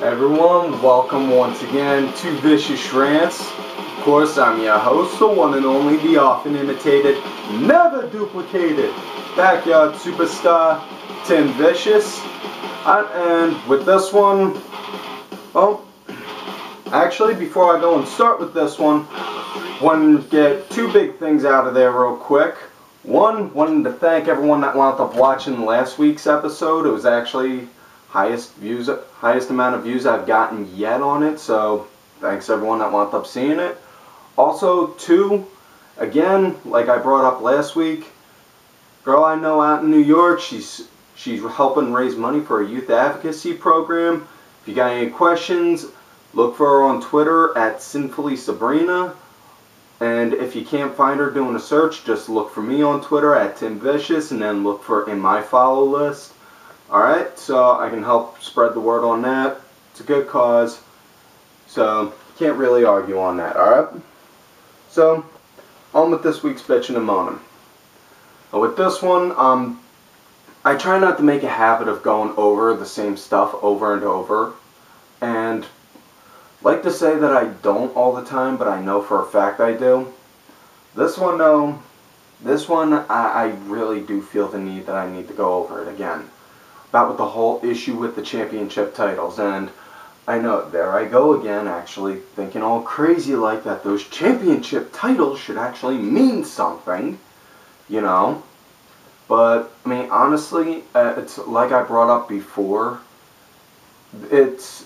Everyone, welcome once again to Vicious Rants. Of course, I'm your host, the one and only, the often imitated, never duplicated, backyard superstar, Tim Vicious. And with this one, well, actually, before I go and start with this one, want to get two big things out of there real quick. One, wanting to thank everyone that wound up watching last week's episode. It was actually highest amount of views I've gotten yet on it, so thanks everyone that wound up seeing it. Also, two, again, like I brought up last week, girl I know out in New York, she's helping raise money for a youth advocacy program. If you got any questions, look for her on Twitter at Sinfully Sabrina. And if you can't find her doing a search, just look for me on Twitter at Tim Vicious, and then look for in my follow list. Alright, so I can help spread the word on that. It's a good cause, so can't really argue on that, alright? So, on with this week's bitchin' and moaning. With this one, I try not to make a habit of going over the same stuff over and over, and like to say that I don't all the time, but I know for a fact I do. This one, though, I really do feel the need that I need to go over it again. About with the whole issue with the championship titles, and I know, there I go again, actually thinking all crazy like that those championship titles should actually mean something, you know. But, I mean, honestly, it's like I brought up before, the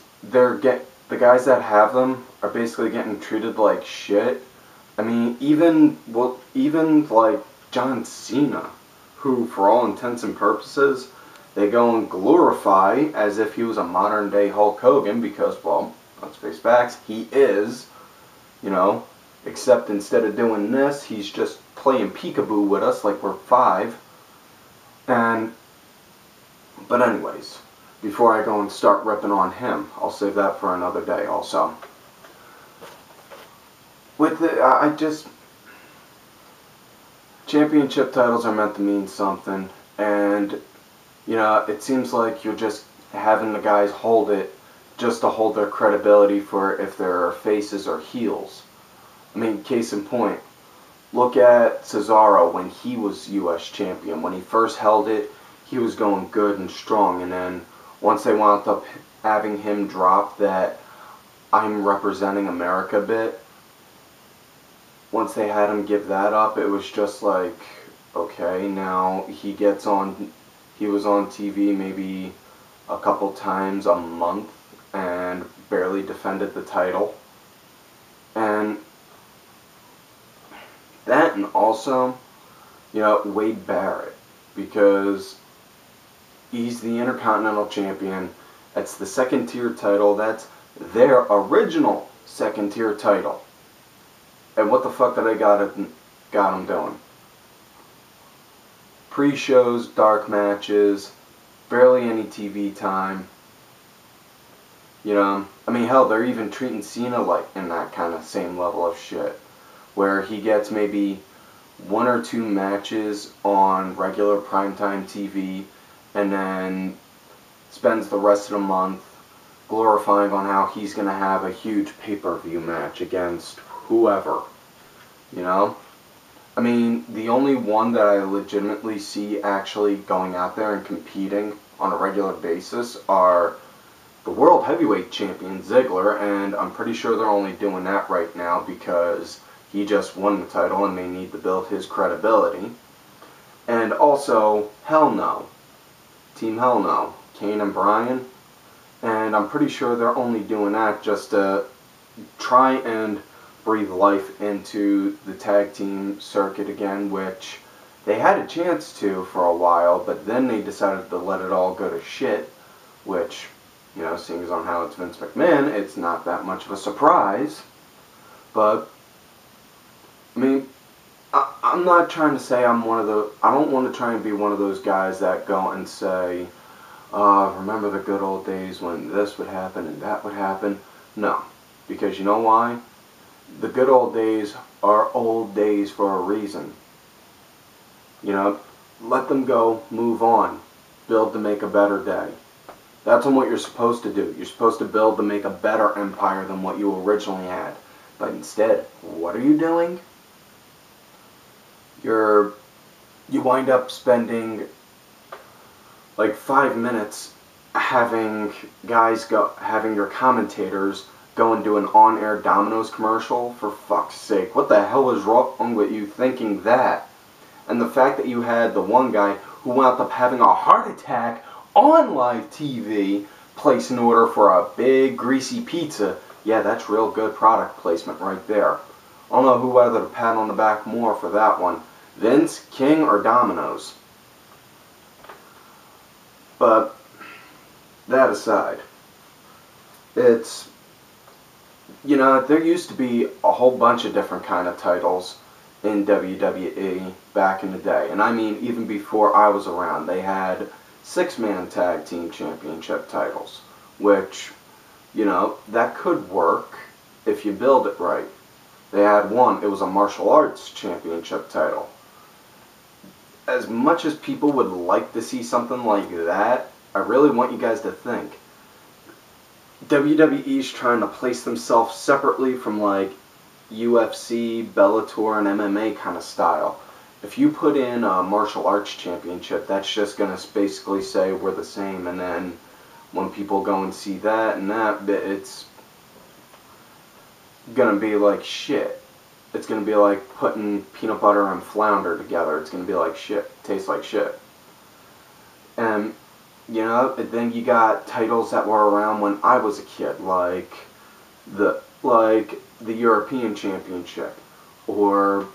guys that have them are basically getting treated like shit. I mean, even like John Cena, who for all intents and purposes, they go and glorify as if he was a modern day Hulk Hogan because, well, let's face facts, he is, you know, except instead of doing this, he's just playing peekaboo with us like we're 5. But anyways, before I go and start ripping on him, I'll save that for another day also. Championship titles are meant to mean something, and you know, it seems like you're just having the guys hold it just to hold their credibility for if they're faces or heels. I mean, case in point, look at Cesaro when he was U.S. champion. When he first held it, he was going good and strong, and then once they wound up having him drop that I'm representing America bit, once they had him give that up, it was just like, okay, now he was on TV maybe a couple times a month and barely defended the title. And that, and also, you know, Wade Barrett, because he's the Intercontinental Champion. That's the second tier title. That's their original second tier title. And what the fuck did I got him doing? Pre-shows, dark matches, barely any TV time. You know, I mean, hell, they're even treating Cena like in that kind of same level of shit, where he gets maybe 1 or 2 matches on regular primetime TV, and then spends the rest of the month glorifying on how he's going to have a huge pay-per-view match against whoever, you know? I mean, the only one that I legitimately see actually going out there and competing on a regular basis are the World Heavyweight Champion, Ziggler, and I'm pretty sure they're only doing that right now because he just won the title and they need to build his credibility. And also, Hell No. Team Hell No. Kane and Bryan. And I'm pretty sure they're only doing that just to try and breathe life into the tag team circuit again, which they had a chance to for a while, but then they decided to let it all go to shit, which, you know, seeing as on how it's Vince McMahon, it's not that much of a surprise. But, I mean, I'm not trying to say I don't want to try and be one of those guys that go and say, remember the good old days when this would happen and that would happen. No, because you know why? The good old days are old days for a reason. You know, let them go, move on, build to make a better day. That's what you're supposed to do. You're supposed to build to make a better empire than what you originally had. But instead, what are you doing? You wind up spending like 5 minutes having your commentators go and do an on-air Domino's commercial. For fuck's sake, what the hell is wrong with you thinking that? And the fact that you had the one guy who wound up having a heart attack on live TV place an order for a big greasy pizza. Yeah, that's real good product placement right there. I don't know who whether to pat on the back more for that one, Vince, King, or Domino's. But that aside, it's, you know, there used to be a whole bunch of different kind of titles in WWE back in the day. And I mean, even before I was around, they had 6-man tag team championship titles, which, you know, that could work if you build it right. They had one, it was a martial arts championship title. As much as people would like to see something like that, I really want you guys to think. WWE's trying to place themselves separately from like UFC, Bellator, and MMA kind of style. If you put in a martial arts championship, that's just going to basically say we're the same, and then when people go and see that and that, it's going to be like shit. It's going to be like putting peanut butter and flounder together. It's going to be like shit. Tastes like shit. And, you know, then you got titles that were around when I was a kid, like the European Championship, or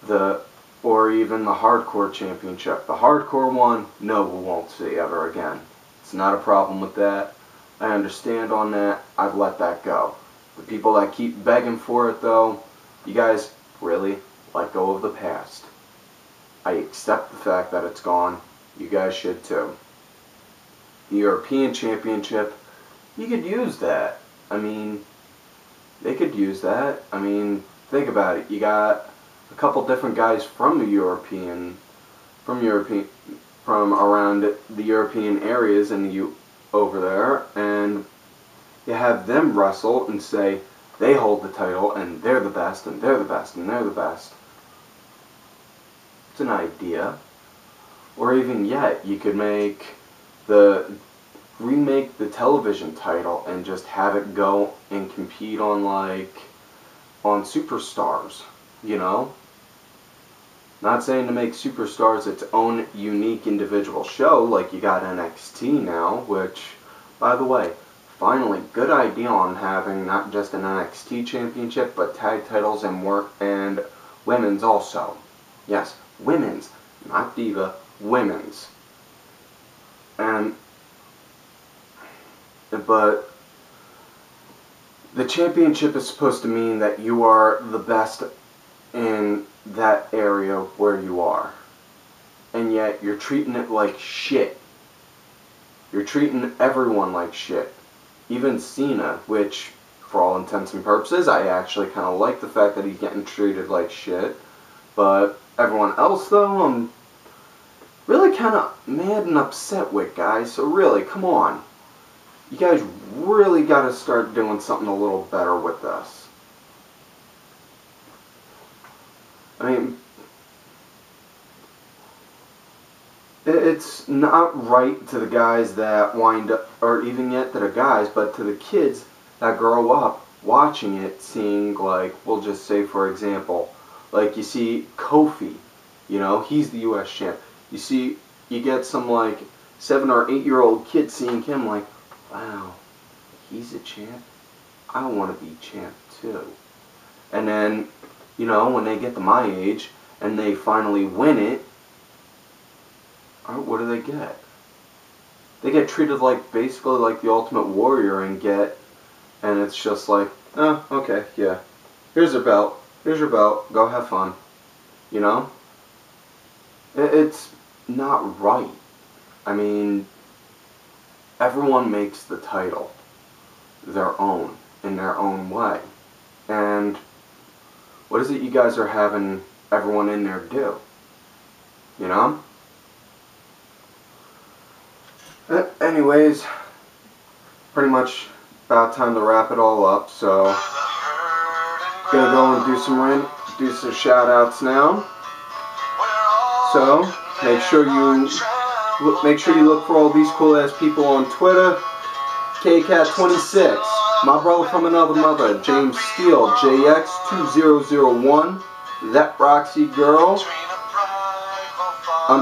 even the Hardcore Championship. The Hardcore one, no, we won't see ever again. It's not a problem with that. I understand on that. I've let that go. The people that keep begging for it, though, you guys really let go of the past. I accept the fact that it's gone. You guys should too. The European Championship, you could use that. I mean, they could use that. I mean, think about it. You got a couple different guys from around the European areas and over there, and you have them wrestle and say they hold the title and they're the best and they're the best and they're the best. It's an idea. Or even yet, you could remake the television title and just have it go and compete on on Superstars, you know? Not saying to make Superstars its own unique individual show like you got NXT now, which, by the way, finally, good idea on having not just an NXT championship, but tag titles and women's also. Yes, women's, not diva, women's. But the championship is supposed to mean that you are the best in that area where you are. And yet, you're treating it like shit. You're treating everyone like shit. Even Cena, which, for all intents and purposes, I actually kind of like the fact that he's getting treated like shit. But everyone else, though, I'm really kind of mad and upset with, guys. So really, come on. You guys really got to start doing something a little better with this. I mean, it's not right to the guys that wind up, or even yet to the guys, but to the kids that grow up watching it, seeing, like, we'll just say, for example, like, you see Kofi, you know, he's the U.S. champ. You get some, like, 7 or 8-year-old kid seeing him, like, wow, he's a champ? I want to be champ, too. And then, you know, when they get to my age, and they finally win it, what do they get? They get treated like, basically like the Ultimate Warrior and it's just like, oh, okay, yeah. Here's your belt, go have fun. You know? It's not right. I mean, everyone makes the title their own, in their own way. And what is it you guys are having everyone in there do? You know? Anyways, pretty much about time to wrap it all up, so gonna go and do some shout outs now. So make sure you look for all these cool ass people on Twitter. KCat26, my brother from another mother, James Steele, JX2001, That Roxy Girl, _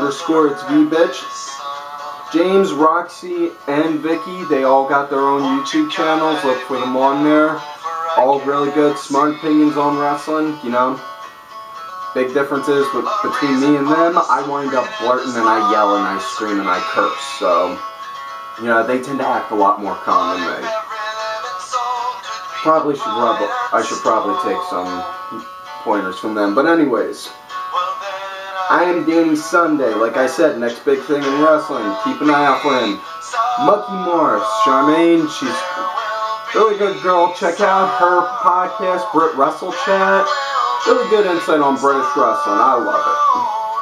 it's V bitch. James, Roxy, and Vicky, they all got their own YouTube channels. Look for them on there. All really good, smart opinions on wrestling, you know. Big differences between me and them. I wind up blurting and I yell and I scream and I curse. So, you know, they tend to act a lot more calm than me. I should probably take some pointers from them. But anyways, I am Danny Sunday. Like I said, next big thing in wrestling. Keep an eye out for him. Mucky Morris, Charmaine, she's a really good girl. Check out her podcast, Brit Wrestle Chat. Really good insight on British wrestling. I love it.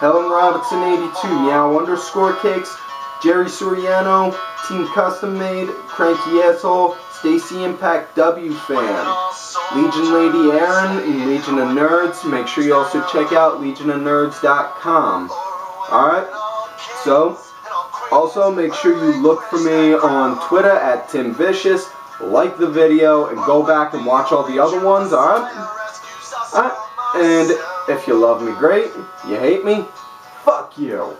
Helen Robinson 82, Meow _ Cakes, Jerry Soriano, Team Custom Made, Cranky Asshole, Stacy Impact W Fan, Legion Lady Aaron, and Legion of Nerds. Make sure you also check out legionofnerds.com. Alright? So, also make sure you look for me on Twitter at Tim Vicious. Like the video and go back and watch all the other ones. Alright? Alright? And if you love me, great. You hate me? Fuck you.